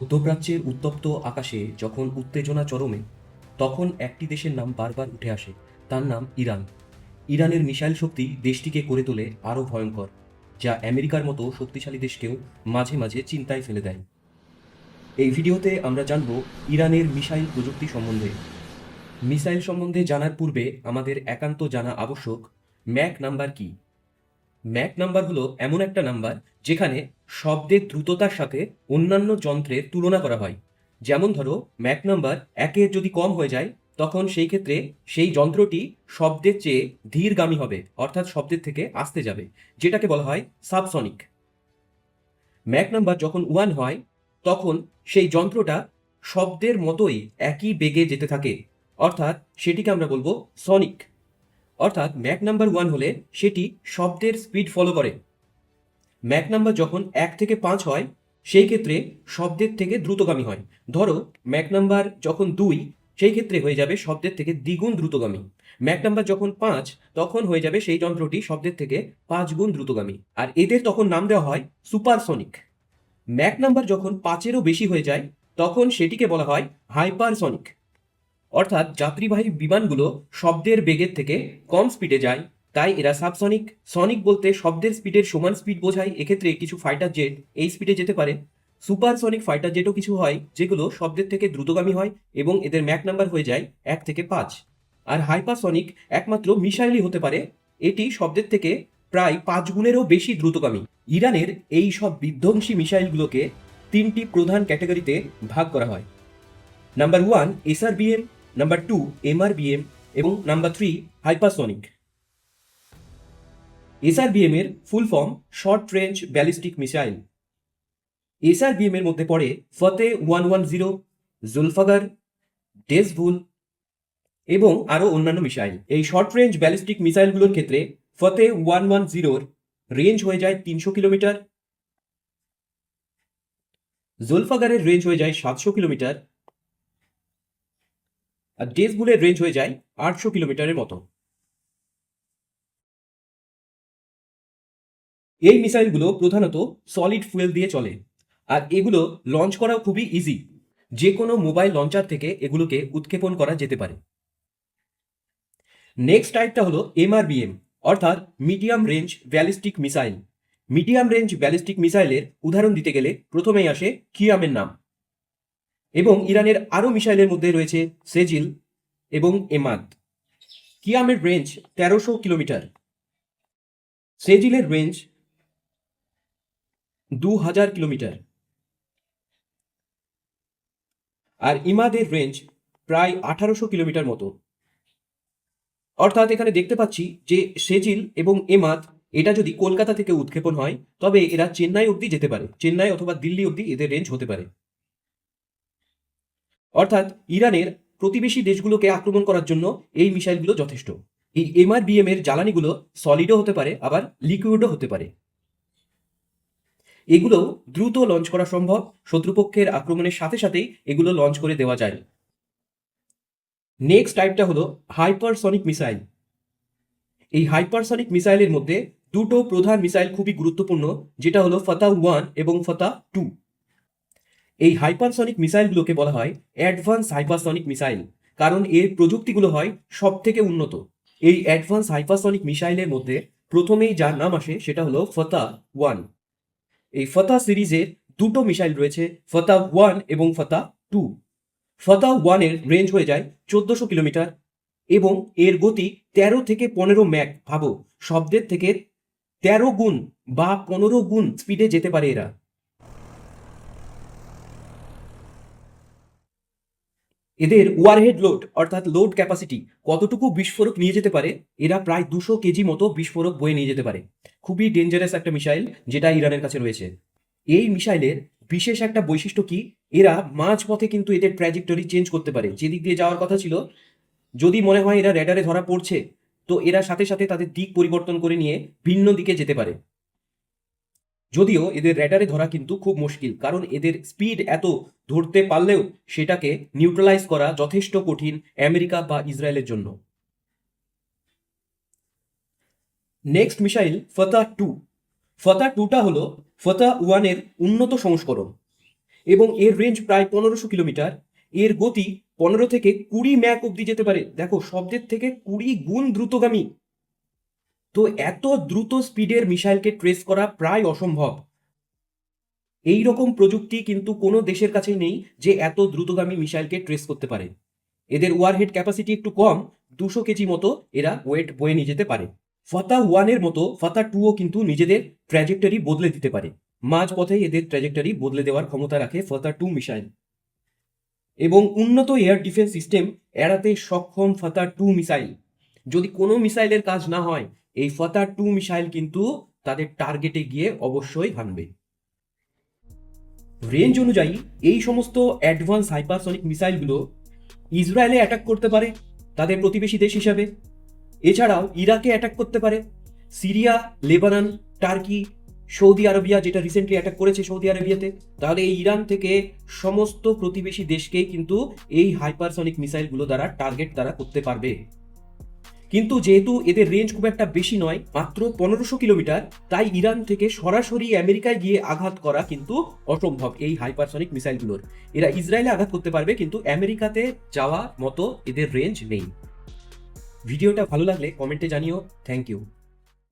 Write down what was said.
মধ্যপ্রাচ্যের উত্তপ্ত আকাশে যখন উত্তেজনা চরমে, তখন একটি দেশের নাম বারবার উঠে আসে। তার নাম ইরান। ইরানের মিসাইল শক্তি দেশটিকে করে তোলে আরও ভয়ঙ্কর, যা আমেরিকার মতো শক্তিশালী দেশকেও মাঝে মাঝে চিন্তায় ফেলে দেয়। এই ভিডিওতে আমরা জানব ইরানের মিসাইল প্রযুক্তি সম্বন্ধে। মিসাইল সম্বন্ধে জানার পূর্বে আমাদের একান্ত জানা আবশ্যক ম্যাক নাম্বার কি। ম্যাক নাম্বার হলো এমন একটা নাম্বার যেখানে শব্দের দ্রুততার সাথে অন্যান্য যন্ত্রের তুলনা করা হয়। যেমন ধরো, ম্যাক নাম্বার 1-এর যদি কম হয়ে যায়, তখন সেই ক্ষেত্রে সেই যন্ত্রটি শব্দের চেয়ে ধীরগামী হবে, অর্থাৎ শব্দের থেকে আসতে যাবে, যেটাকে বলা হয় সাবসনিক। ম্যাক নাম্বার যখন 1 হয়, তখন সেই যন্ত্রটা শব্দের মতোই একই বেগে যেতে থাকে, অর্থাৎ সেটিকে আমরা বলবো সনিক। অর্থাৎ ম্যাক নাম্বার 1 হলে সেটি শব্দের স্পিড ফলো করে। ম্যাক নাম্বার যখন 1 থেকে 5 হয়, সেই ক্ষেত্রে শব্দের থেকে দ্রুতগামী হয়। ধরো, ম্যাক নাম্বার যখন 2, সেই ক্ষেত্রে হয়ে যাবে শব্দের থেকে দ্বিগুণ দ্রুতগামী। ম্যাক নাম্বার যখন 5, তখন হয়ে যাবে সেই যন্ত্রটি শব্দের থেকে 5 গুণ দ্রুতগামী। আর এদের তখন নাম দেওয়া হয় সুপারসনিক। ম্যাক নাম্বার যখন 5-এরও বেশি হয়ে যায়, তখন সেটিকে বলা হয় হাইপারসনিক। অর্থাৎ যাত্রীবাহী বিমানগুলো শব্দের বেগের থেকে কম স্পিডে যায়, তাই এরা সাবসনিক। সনিক বলতে শব্দের স্পিডের সমান স্পিড বোঝায়। এক্ষেত্রে কিছু ফাইটার জেট এই স্পিডে যেতে পারে। সুপারসনিক ফাইটার জেটও কিছু হয় যেগুলো শব্দের থেকে দ্রুতগামী হয় এবং এদের ম্যাক নাম্বার হয়ে যায় 1 থেকে 5। আর হাইপারসনিক একমাত্র মিসাইলই হতে পারে, এটি শব্দের থেকে প্রায় 5 গুণেরও বেশি দ্রুতগামী। ইরানের এই সব বিধ্বংসী মিসাইলগুলোকে 3টি প্রধান ক্যাটাগরিতে ভাগ করা হয়। নাম্বার 1 এসআরবিএম, নাম্বার 2 এমআরবিএম এবং নাম্বার 3 হাইপারসনিক। এসআরবিএম এর full form short range ballistic missile. SRBM এর মধ্যে পড়ে ফতে 110, জুলফাগার, ডেজভুল এবং আরও অন্যান্য মিসাইল। এই শর্ট রেঞ্জ ব্যালিস্টিক মিসাইলগুলোর ক্ষেত্রে ফতে 110-র রেঞ্জ হয়ে যায় 300 কিলোমিটার, জুলফাগারের রেঞ্জ হয়ে যায় 700 কিলোমিটার, আর ডেজভুলের রেঞ্জ হয়ে যায় 800 কিলোমিটারের মতো। এই মিসাইলগুলো প্রধানত সলিড ফুয়েল দিয়ে চলে, আর এগুলো লঞ্চ করাও খুবই ইজি। যে কোনো মোবাইল লঞ্চার থেকে এগুলোকে উৎক্ষেপণ করা যেতে পারে। নেক্সট টাইপটা হলো এমআরবিএম, অর্থাৎ medium range ballistic missile. Medium range ballistic মিসাইলের উদাহরণ দিতে গেলে প্রথমেই আসে কিয়ামের নাম। এবং ইরানের আরও মিসাইলের মধ্যে রয়েছে সেজিল এবং এমাদ। কিয়ামের রেঞ্জ 1300 কিলোমিটার, সেজিলের রেঞ্জ 2000 কিলোমিটার, আর ইমাদের রেঞ্জ প্রায় 1800 কিলোমিটার মতো। অর্থাৎ এখানে দেখতে পাচ্ছি যে সেজিল এবং এমাদ, এটা যদি কলকাতা থেকে উৎক্ষেপণ হয়, তবে এরা চেন্নাই অবধি যেতে পারে। চেন্নাই অথবা দিল্লি অবধি এদের রেঞ্জ হতে পারে। অর্থাৎ ইরানের প্রতিবেশী দেশগুলোকে আক্রমণ করার জন্য এই মিসাইলগুলো যথেষ্ট। এই এমআরবিএম এর জ্বালানিগুলো সলিডও হতে পারে, আবার লিকুইডও হতে পারে। এগুলো দ্রুত লঞ্চ করা সম্ভব। শত্রুপক্ষের আক্রমণের সাথে সাথেই এগুলো লঞ্চ করে দেওয়া যায়। নেক্সট টাইপটা হলো হাইপারসনিক মিসাইল। এই হাইপারসনিক মিসাইলের মধ্যে দুটো প্রধান মিসাইল খুবই গুরুত্বপূর্ণ, যেটা হলো ফাতা 1 এবং ফাতা 2। এই হাইপারসনিক মিসাইলগুলোকে বলা হয় অ্যাডভান্স হাইপারসনিক মিসাইল, কারণ এর প্রযুক্তিগুলো হয় সব থেকে উন্নত। এই অ্যাডভান্স হাইপারসনিক মিসাইলের মধ্যে প্রথমেই যার নাম আসে সেটা হলো ফাতা 1। এই ফাতা সিরিজের দুটো মিসাইল রয়েছে, ফাতা 1 এবং ফাতা 2। ফাতা 1 এর রেঞ্জ হয়ে যায় 1400 কিলোমিটার এবং এর গতি 13 থেকে 15 ম্যাক। ভাবো, শব্দের থেকে 13 গুণ বা 15 গুণ স্পিডে যেতে পারে এরা। এদের ওয়ারহেড লোড, অর্থাৎ লোড ক্যাপাসিটি, কতটুকু বিস্ফোরক নিয়ে যেতে পারে, এরা প্রায় 200 কেজি মতো বিস্ফোরক বয়ে নিয়ে যেতে পারে। খুবই ডেঞ্জারাস একটা মিসাইল যেটা ইরানের কাছে রয়েছে। এই মিসাইলের বিশেষ একটা বৈশিষ্ট্য কি, এরা মাঝপথে কিন্তু এদের ট্র্যাজেক্টরি চেঞ্জ করতে পারে। যেদিক দিয়ে যাওয়ার কথা ছিল, যদি মনে হয় এরা রেডারে ধরা পড়ছে, তো এরা সাথে সাথে তাদের দিক পরিবর্তন করে নিয়ে ভিন্ন দিকে যেতে পারে। যদিও এদের রেডারে ধরা কিন্তু খুব মুশকিল, কারণ এদের স্পিড এত, ধরতে পারলেও সেটাকে নিউট্রালাইজ করা যথেষ্ট কঠিন আমেরিকা বা ইসরায়েলের জন্য। নেক্সট মিসাইল ফাতা 2। ফাতা 2টা হলো ফাতা 1 এর উন্নত সংস্করণ। এবং এর রেঞ্জ প্রায় 1500 কিলোমিটার। এর গতি 15 থেকে 20 ম্যাক অব্দি যেতে পারে। দেখো, শব্দের থেকে 20 গুণ দ্রুতগামী। তো এত দ্রুত স্পিডের মিসাইলকে ট্রেস করা প্রায় অসম্ভব। এই রকম প্রযুক্তি কিন্তু কোনো দেশের কাছেই নেই যে এত দ্রুতগামী মিসাইলকে ট্রেস করতে পারে। এদের ওয়ারহেড ক্যাপাসিটি একটু কম, 200 কেজি মতো এরা ওয়েট বয়ে নিয়ে যেতে পারে। ফাতা 1-এর মতো ফাতা 2ও কিন্তু নিজেদের ট্র্যাজেক্টরি বদলে দিতে পারে। মাঝ পথে এদের ট্র্যাজেক্টরি বদলে দেওয়ার ক্ষমতা রাখে ফাতা 2 মিসাইল। এবং উন্নত এয়ার ডিফেন্স সিস্টেম এড়াতে সক্ষম ফাতা 2 মিসাইল। যদি কোনো মিসাইলের কাজ না হয়, এই ফাতা 2 মিসাইল কিন্তু তাদের টার্গেটে গিয়ে অবশ্যই ভাঙবে। রেঞ্জ অনুযায়ী এই সমস্ত অ্যাডভান্স হাইপারসনিক মিসাইলগুলো ইসরায়েলে অ্যাটাক করতে পারে তাদের প্রতিবেশী দেশ হিসাবে। এছাড়াও ইরাকে অ্যাটাক করতে পারে, Syria, Lebanon, turkey, Saudi Arabia, যেটা রিসেন্টলি অ্যাটাক করেছে সৌদি আরবিয়াতে। তাহলে এই ইরান থেকে সমস্ত প্রতিবেশী দেশকেই কিন্তু এই হাইপারসনিক মিসাইলগুলো দ্বারা টার্গেট তারা করতে পারবে। কিন্তু যেহেতু এদের রেঞ্জ খুব একটা বেশি নয়, মাত্র 1500 কিলোমিটার, তাই ইরান থেকে সরাসরি আমেরিকায় গিয়ে আঘাত করা কিন্তু অসম্ভব এই হাইপারসনিক মিসাইলগুলোর। এরা ইসরায়েলে আঘাত করতে পারবে, কিন্তু আমেরিকাতে যাওয়া মতো এদের রেঞ্জ নেই। ভিডিওটা ভালো লাগলে কমেন্টে জানিও। Thank you.